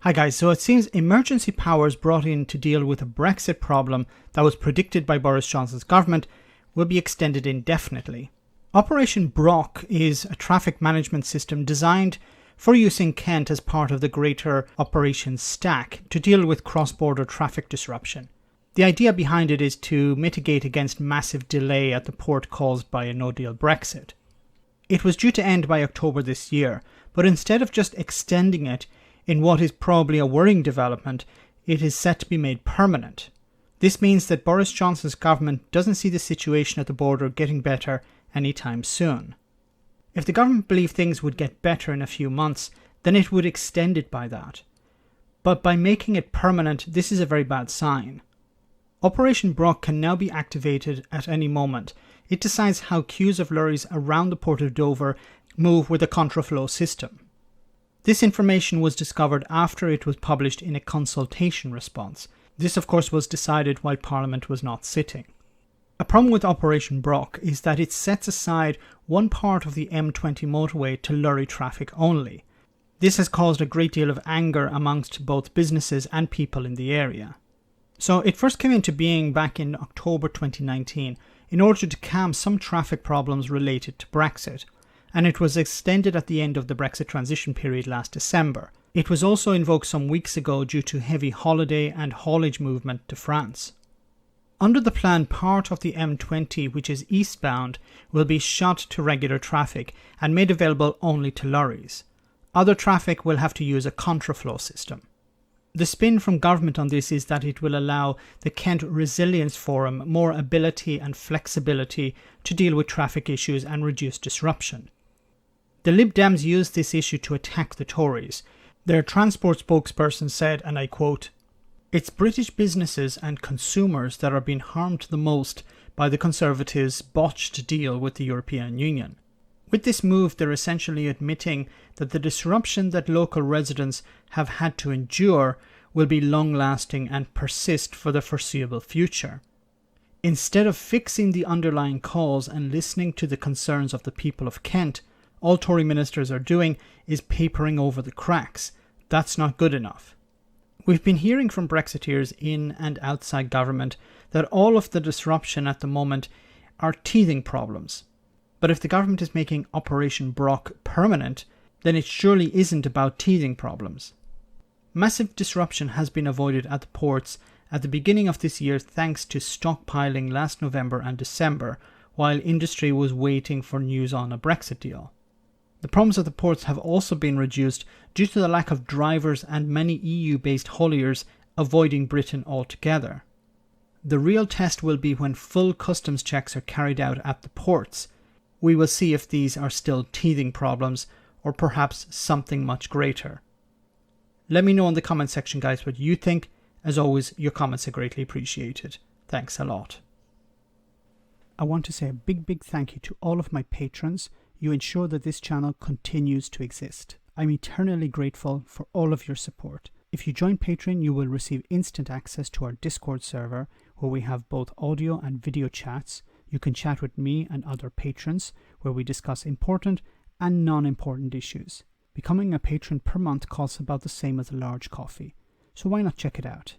Hi guys, so it seems emergency powers brought in to deal with a Brexit problem that was predicted by Boris Johnson's government will be extended indefinitely. Operation Brock is a traffic management system designed for use in Kent as part of the greater Operation Stack to deal with cross-border traffic disruption. The idea behind it is to mitigate against massive delay at the port caused by a no-deal Brexit. It was due to end by October this year, but instead of just extending it, in what is probably a worrying development, it is set to be made permanent. This means that Boris Johnson's government doesn't see the situation at the border getting better anytime soon. If the government believed things would get better in a few months, then it would extend it by that. But by making it permanent, this is a very bad sign. Operation Brock can now be activated at any moment. It decides how queues of lorries around the port of Dover move with a contraflow system. This information was discovered after it was published in a consultation response. This, of course, was decided while Parliament was not sitting. A problem with Operation Brock is that it sets aside one part of the M20 motorway to lorry traffic only. This has caused a great deal of anger amongst both businesses and people in the area. So it first came into being back in October 2019 in order to calm some traffic problems related to Brexit, and it was extended at the end of the Brexit transition period last December. It was also invoked some weeks ago due to heavy holiday and haulage movement to France. Under the plan, part of the M20, which is eastbound, will be shut to regular traffic and made available only to lorries. Other traffic will have to use a contraflow system. The spin from government on this is that it will allow the Kent Resilience Forum more ability and flexibility to deal with traffic issues and reduce disruption. The Lib Dems used this issue to attack the Tories. Their transport spokesperson said, and I quote, "It's British businesses and consumers that are being harmed the most by the Conservatives' botched deal with the European Union." With this move, they're essentially admitting that the disruption that local residents have had to endure will be long-lasting and persist for the foreseeable future. Instead of fixing the underlying cause and listening to the concerns of the people of Kent, all Tory ministers are doing is papering over the cracks. That's not good enough. We've been hearing from Brexiteers in and outside government that all of the disruption at the moment are teething problems. But if the government is making Operation Brock permanent, then it surely isn't about teething problems. Massive disruption has been avoided at the ports at the beginning of this year thanks to stockpiling last November and December, while industry was waiting for news on a Brexit deal. The problems at the ports have also been reduced due to the lack of drivers and many EU-based hauliers avoiding Britain altogether. The real test will be when full customs checks are carried out at the ports. We will see if these are still teething problems or perhaps something much greater. Let me know in the comment section, guys, what you think. As always, your comments are greatly appreciated. Thanks a lot. I want to say a big thank you to all of my patrons. You ensure that this channel continues to exist. I'm eternally grateful for all of your support. If you join Patreon, you will receive instant access to our Discord server, where we have both audio and video chats. You can chat with me and other patrons, where we discuss important and non-important issues. Becoming a patron per month costs about the same as a large coffee, so why not check it out?